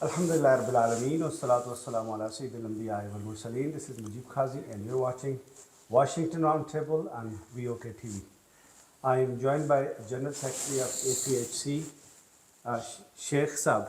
Alhamdulillah Rabbil Alameen wassalatu wassalamu ala Sayyidil Anbiya wal Mursaleen. This is Mujib Khazi and you're watching Washington Roundtable on VOK TV. I am joined by General Secretary of APHC, Sheikh Saab.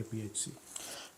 APHC?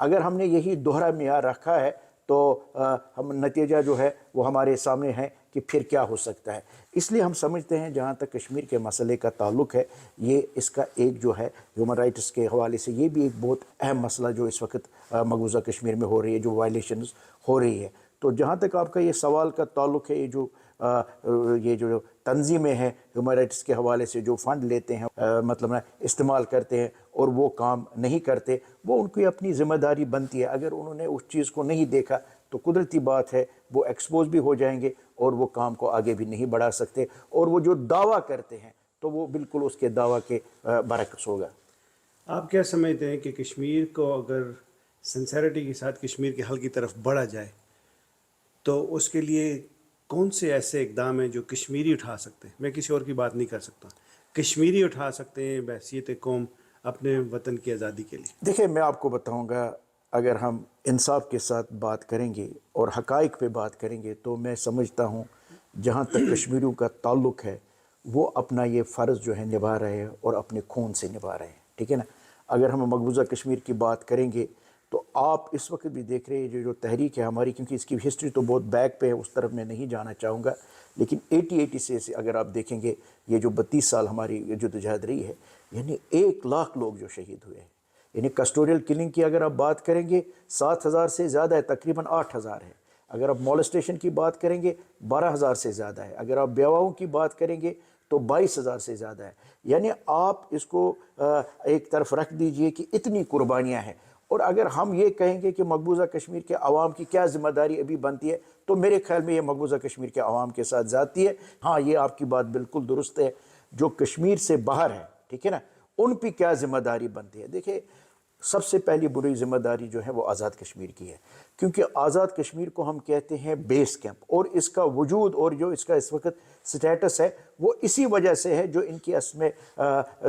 اگر ہم نے یہی دوہرا معیار رکھا ہے تو ہم نتیجہ جو ہے وہ ہمارے سامنے ہے کہ پھر کیا ہو سکتا ہے. اس لیے ہم سمجھتے ہیں جہاں تک کشمیر کے مسئلے کا تعلق ہے، یہ اس کا ایک جو ہے ہیومن رائٹس کے حوالے سے یہ بھی ایک بہت اہم مسئلہ جو اس وقت مقبوضہ کشمیر میں ہو رہی ہے، جو وائلیشنز ہو رہی ہے. تو جہاں تک آپ کا یہ سوال کا تعلق ہے، یہ جو تنظیمیں ہیں ہیومن رائٹس کے حوالے سے جو فنڈ لیتے ہیں، مطلب استعمال کرتے ہیں اور وہ کام نہیں کرتے، وہ ان کی اپنی ذمہ داری بنتی ہے. اگر انہوں نے اس چیز کو نہیں دیکھا تو قدرتی بات ہے وہ ایکسپوز بھی ہو جائیں گے اور وہ کام کو آگے بھی نہیں بڑھا سکتے، اور وہ جو دعویٰ کرتے ہیں تو وہ بالکل اس کے دعویٰ کے برعکس ہوگا. آپ کیا سمجھتے ہیں کہ کشمیر کو اگر سنسیرٹی کے ساتھ کشمیر کے حل کی طرف بڑھا جائے تو اس کے لیے کون سے ایسے اقدام ہیں جو کشمیری اٹھا سکتے ہیں؟ میں کسی اور کی بات نہیں کر سکتا، کشمیری اٹھا سکتے ہیں بحیثیت قوم اپنے وطن کی آزادی کے لیے. دیکھیں، میں آپ کو بتاؤں گا، اگر ہم انصاف کے ساتھ بات کریں گے اور حقائق پہ بات کریں گے تو میں سمجھتا ہوں جہاں تک کشمیریوں کا تعلق ہے وہ اپنا یہ فرض جو ہے نبھا رہے ہیں اور اپنے خون سے نبھا رہے ہیں. ٹھیک ہے نا؟ اگر ہم مقبوضہ کشمیر کی بات کریں گے تو آپ اس وقت بھی دیکھ رہے ہیں جو تحریک ہے ہماری، کیونکہ اس کی ہسٹری تو بہت بیک پہ ہے، اس طرف میں نہیں جانا چاہوں گا، لیکن 80 سے اگر آپ دیکھیں گے یہ جو 32 سال ہماری جدوجہد رہی ہے، یعنی 1 لاکھ لوگ جو شہید ہوئے ہیں. یعنی کسٹوڈیل کلنگ کی اگر آپ بات کریں گے 7,000 سے زیادہ ہے، تقریباً 8,000 ہے. اگر آپ مولسٹیشن کی بات کریں گے 12,000 سے زیادہ ہے. اگر آپ بیواؤں کی بات کریں گے تو 22,000 سے زیادہ ہے. یعنی آپ اس کو ایک طرف رکھ دیجئے کہ اتنی قربانیاں ہیں. اور اگر ہم یہ کہیں گے کہ مقبوضہ کشمیر کے عوام کی کیا ذمہ داری ابھی بنتی ہے، تو میرے خیال میں یہ مقبوضہ کشمیر کے عوام کے ساتھ زیادتی ہے. ہاں، یہ آپ کی بات بالکل درست ہے، جو کشمیر سے باہر ہے، ٹھیک ہے نا، ان پہ کیا ذمہ داری بنتی ہے. دیکھیں، سب سے پہلی بری ذمہ داری جو ہے وہ آزاد کشمیر کی ہے، کیونکہ آزاد کشمیر کو ہم کہتے ہیں بیس کیمپ، اور اس کا وجود اور جو اس کا اس وقت سٹیٹس ہے وہ اسی وجہ سے ہے. جو ان کی اس میں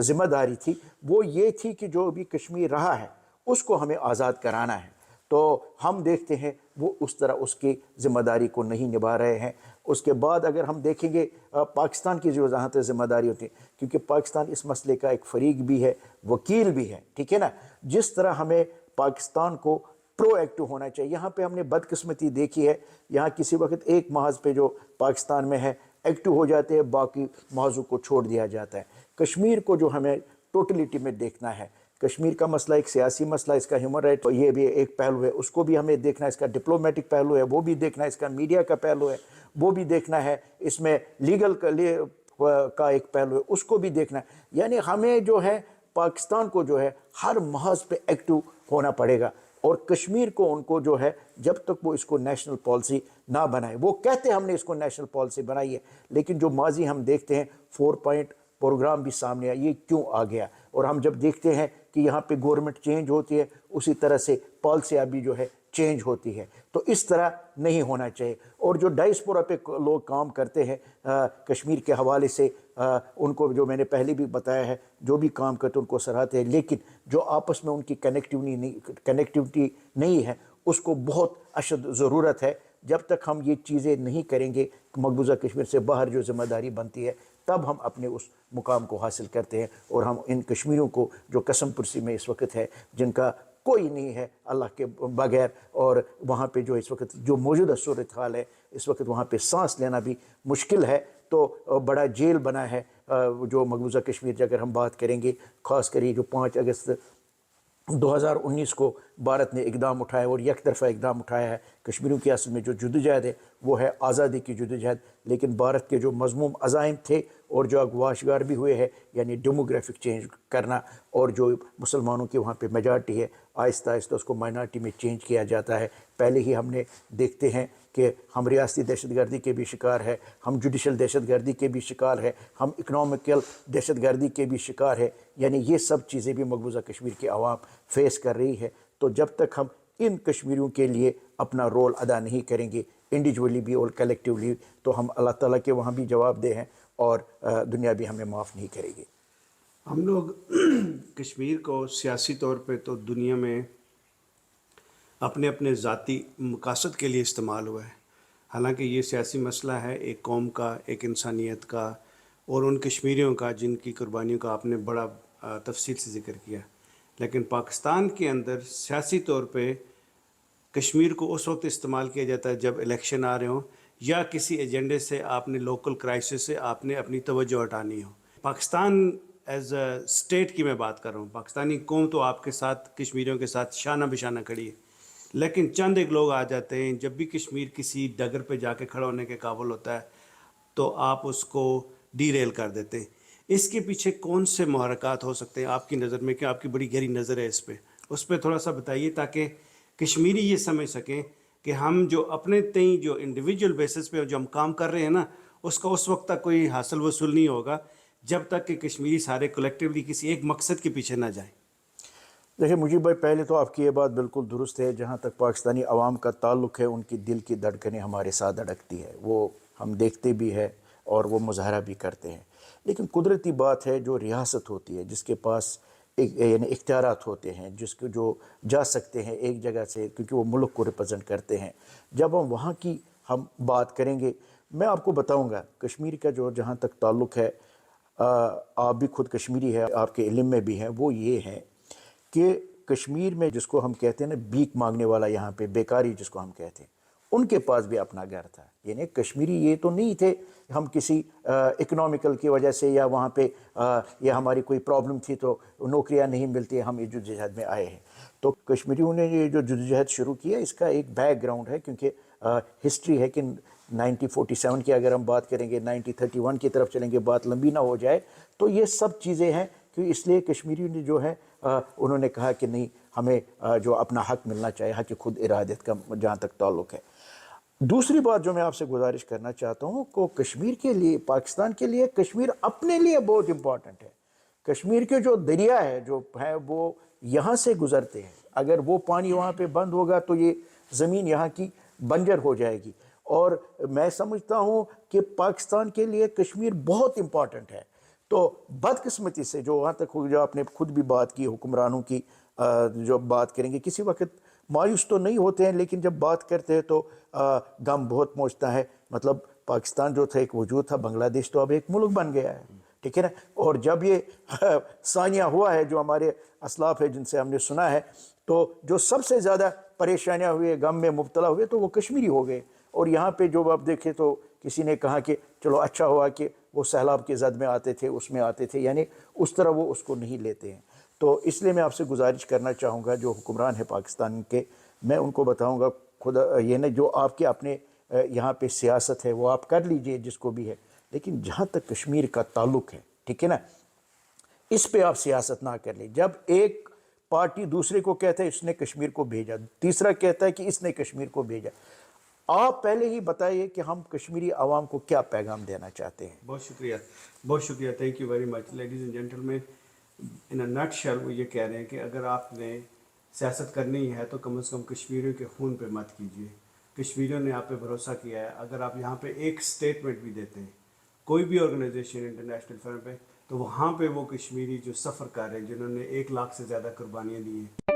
ذمہ داری تھی وہ یہ تھی کہ جو بھی کشمیر رہا ہے اس کو ہمیں آزاد کرانا ہے. تو ہم دیکھتے ہیں وہ اس طرح اس کی ذمہ داری کو نہیں نبھا رہے ہیں. اس کے بعد اگر ہم دیکھیں گے پاکستان کی جو جہاں تک ذمہ داری ہوتی ہے، کیونکہ پاکستان اس مسئلے کا ایک فریق بھی ہے، وکیل بھی ہے، ٹھیک ہے نا، جس طرح ہمیں پاکستان کو پرو ایکٹیو ہونا چاہیے. یہاں پہ ہم نے بدقسمتی دیکھی ہے، یہاں کسی وقت ایک محاذ پہ جو پاکستان میں ہے ایکٹیو ہو جاتے ہیں، باقی محاذوں کو چھوڑ دیا جاتا ہے. کشمیر کو جو ہمیں ٹوٹلیٹی میں دیکھنا ہے، کشمیر کا مسئلہ ایک سیاسی مسئلہ، اس کا ہیومن رائٹ یہ بھی ایک پہلو ہے، اس کو بھی ہمیں دیکھنا ہے. اس کا ڈپلومیٹک پہلو ہے وہ بھی دیکھنا ہے، اس کا میڈیا کا پہلو ہے وہ بھی دیکھنا ہے، اس میں لیگل کا ایک پہلو ہے اس کو بھی دیکھنا ہے. یعنی ہمیں جو ہے پاکستان کو جو ہے ہر محاذ پہ ایکٹیو ہونا پڑے گا، اور کشمیر کو ان کو جو ہے جب تک وہ اس کو نیشنل پالیسی نہ بنائے، وہ کہتے ہیں ہم نے اس کو نیشنل پالیسی بنائی ہے، لیکن جو ماضی ہم دیکھتے ہیں 4 پوائنٹ پروگرام بھی سامنے آیا، یہ کیوں آ گیا؟ اور ہم جب دیکھتے ہیں کہ یہاں پہ گورنمنٹ چینج ہوتی ہے اسی طرح سے پالیسیاں بھی جو ہے چینج ہوتی ہے. تو اس طرح نہیں ہونا چاہیے. اور جو ڈائسپورا پہ لوگ کام کرتے ہیں کشمیر کے حوالے سے، ان کو جو میں نے پہلے بھی بتایا ہے، جو بھی کام کرتے ان کو سراہتے ہیں، لیکن جو آپس میں ان کی کنیکٹیوٹی نہیں ہے اس کو بہت اشد ضرورت ہے. جب تک ہم یہ چیزیں نہیں کریں گے، مقبوضہ کشمیر سے باہر جو ذمہ داری بنتی ہے، تب ہم اپنے اس مقام کو حاصل کرتے ہیں. اور ہم ان کشمیریوں کو جو قسم پرسی میں اس وقت ہے، جن کا کوئی نہیں ہے اللہ کے بغیر، اور وہاں پہ جو اس وقت جو موجودہ صورتحال ہے، اس وقت وہاں پہ سانس لینا بھی مشکل ہے. تو بڑا جیل بنا ہے جو مقبوضہ کشمیر. اگر ہم بات کریں گے خاص کر یہ جو 5 اگست 2019 کو بھارت نے اقدام اٹھایا اور یک طرفہ اقدام اٹھایا ہے، کشمیریوں کی اصل میں جو جدوجہد ہے وہ ہے آزادی کی جدوجہد، لیکن بھارت کے جو مذموم عزائم تھے اور جو اغواشگار بھی ہوئے ہیں، یعنی ڈیموگرافک چینج کرنا، اور جو مسلمانوں کی وہاں پہ میجارٹی ہے آہستہ آہستہ اس کو مائنارٹی میں چینج کیا جاتا ہے. پہلے ہی ہم نے دیکھتے ہیں کہ ہم ریاستی دہشت گردی کے بھی شکار ہے، ہم جوڈیشل دہشت گردی کے بھی شکار ہے، ہم اکنامکل دہشت گردی کے بھی شکار ہے. یعنی یہ سب چیزیں بھی مقبوضہ کشمیر کی عوام فیس کر رہی ہے. تو جب تک ہم ان کشمیریوں کے لیے اپنا رول ادا نہیں کریں گے انڈیویجولی بھی اور کلیکٹیولی، تو ہم اللہ تعالیٰ کے وہاں بھی جواب دہ ہیں اور دنیا بھی ہمیں معاف نہیں کرے گی. ہم لوگ کشمیر کو سیاسی طور پہ تو دنیا میں اپنے اپنے ذاتی مقاصد کے لیے استعمال ہوا ہے، حالانکہ یہ سیاسی مسئلہ ہے ایک قوم کا، ایک انسانیت کا، اور ان کشمیریوں کا جن کی قربانیوں کا آپ نے بڑا تفصیل سے ذکر کیا. لیکن پاکستان کے اندر سیاسی طور پہ کشمیر کو اس وقت استعمال کیا جاتا ہے جب الیکشن آ رہے ہوں یا کسی ایجنڈے سے آپ نے لوکل کرائسس سے آپ نے اپنی توجہ ہٹانی ہو. پاکستان ایز اے اسٹیٹ کی میں بات کر رہا ہوں، پاکستانی قوم تو آپ کے ساتھ کشمیریوں کے ساتھ شانہ بشانہ کھڑی ہے، لیکن چند ایک لوگ آ جاتے ہیں جب بھی کشمیر کسی ڈگر پہ جا کے کھڑا ہونے کے قابل ہوتا ہے تو آپ اس کو ڈی ریل کر دیتے ہیں. اس کے پیچھے کون سے محرکات ہو سکتے ہیں آپ کی نظر میں، کہ آپ کی بڑی گہری نظر ہے اس پہ تھوڑا سا بتائیے تاکہ کشمیری یہ سمجھ سکیں کہ ہم جو اپنے تئیں جو انڈیویجول بیسس پہ جو ہم کام کر رہے ہیں نا، اس کا اس وقت تک کوئی حاصل وصول نہیں ہوگا جب تک کہ کشمیری سارے کلیکٹیولی کسی ایک مقصد کے پیچھے نہ جائیں. دیکھیں مجیب بھائی، پہلے تو آپ کی یہ بات بالکل درست ہے. جہاں تک پاکستانی عوام کا تعلق ہے، ان کی دل کی دھڑکنیں ہمارے ساتھ دھڑکتی ہے، وہ ہم دیکھتے بھی ہیں اور وہ مظاہرہ بھی کرتے ہیں. لیکن قدرتی بات ہے، جو ریاست ہوتی ہے جس کے پاس یعنی اختیارات ہوتے ہیں، جس کو جو جا سکتے ہیں ایک جگہ سے، کیونکہ وہ ملک کو ریپرزینٹ کرتے ہیں، جب ہم وہاں کی ہم بات کریں گے. میں آپ کو بتاؤں گا کشمیر کا جو جہاں تک تعلق ہے، آپ بھی خود کشمیری ہے، آپ کے علم میں بھی ہیں، وہ یہ ہے کہ کشمیر میں جس کو ہم کہتے ہیں نا بھیک مانگنے والا، یہاں پہ بیکاری جس کو ہم کہتے ہیں، ان کے پاس بھی اپنا گھر تھا. یعنی کشمیری یہ تو نہیں تھے ہم کسی اکنامیکل کی وجہ سے یا وہاں پہ یا ہماری کوئی پرابلم تھی تو نوکریاں نہیں ملتی ہم جدوجہد میں آئے ہیں. تو کشمیریوں نے یہ جو جدوجہد شروع کیا، اس کا ایک بیک گراؤنڈ ہے، کیونکہ ہسٹری ہے کہ 1947 کی اگر ہم بات کریں گے، 1931 کی طرف چلیں گے، بات لمبی نہ ہو جائے. تو یہ سب چیزیں ہیں کہ اس لیے کشمیریوں نے جو ہے انہوں نے کہا کہ نہیں، ہمیں جو اپنا حق ملنا چاہیے، حق خود ارادت کا جہاں تک تعلق ہے. دوسری بات جو میں آپ سے گزارش کرنا چاہتا ہوں کہ کشمیر کے لیے، پاکستان کے لیے کشمیر اپنے لیے بہت امپورٹنٹ ہے. کشمیر کے جو دریا ہے جو ہے وہ یہاں سے گزرتے ہیں. اگر وہ پانی وہاں پہ بند ہوگا تو یہ زمین یہاں کی بنجر ہو جائے گی. اور میں سمجھتا ہوں کہ پاکستان کے لیے کشمیر بہت امپورٹنٹ ہے. تو بدقسمتی سے جو وہاں تک جو آپ نے خود بھی بات کی حکمرانوں کی، جو بات کریں گے کسی وقت مایوس تو نہیں ہوتے ہیں، لیکن جب بات کرتے ہیں تو غم بہت پہنچتا ہے. مطلب پاکستان جو تھا ایک وجود تھا، بنگلہ دیش تو اب ایک ملک بن گیا ہے، ٹھیک ہے نا. اور جب یہ ثانیہ ہوا ہے، جو ہمارے اسلاف ہے جن سے ہم نے سنا ہے، تو جو سب سے زیادہ پریشانیاں ہوئے، غم میں مبتلا ہوئے، تو وہ کشمیری ہو گئے. اور یہاں پہ جو آپ دیکھیں تو کسی نے کہا کہ چلو اچھا ہوا کہ وہ سیلاب کی زد میں آتے تھے، اس میں آتے تھے، یعنی اس طرح وہ اس کو نہیں لیتے ہیں. تو اس لیے میں آپ سے گزارش کرنا چاہوں گا، جو حکمران ہے پاکستان کے، میں ان کو بتاؤں گا خدا یہ نہ جو آپ کے اپنے یہاں پہ سیاست ہے وہ آپ کر لیجئے جس کو بھی ہے، لیکن جہاں تک کشمیر کا تعلق ہے، ٹھیک ہے نا، اس پہ آپ سیاست نہ کر لیں. جب ایک پارٹی دوسرے کو کہتا ہے اس نے کشمیر کو بھیجا، تیسرا کہتا ہے کہ اس نے کشمیر کو بھیجا، آپ پہلے ہی بتائیے کہ ہم کشمیری عوام کو کیا پیغام دینا چاہتے ہیں. بہت شکریہ، بہت شکریہ، thank you very much. Ladies and gentle, in a nutshell وہ یہ کہہ رہے ہیں کہ اگر آپ نے سیاست کرنی ہے تو کم از کم کشمیریوں کے خون پہ مت کیجیے. کشمیریوں نے آپ پہ بھروسہ کیا ہے. اگر آپ یہاں پہ ایک سٹیٹمنٹ بھی دیتے ہیں کوئی بھی آرگنائزیشن انٹرنیشنل فرم پہ، تو وہاں پہ وہ کشمیری جو سفر کر رہے ہیں، جنہوں نے 1 لاکھ سے زیادہ قربانیاں دی ہیں،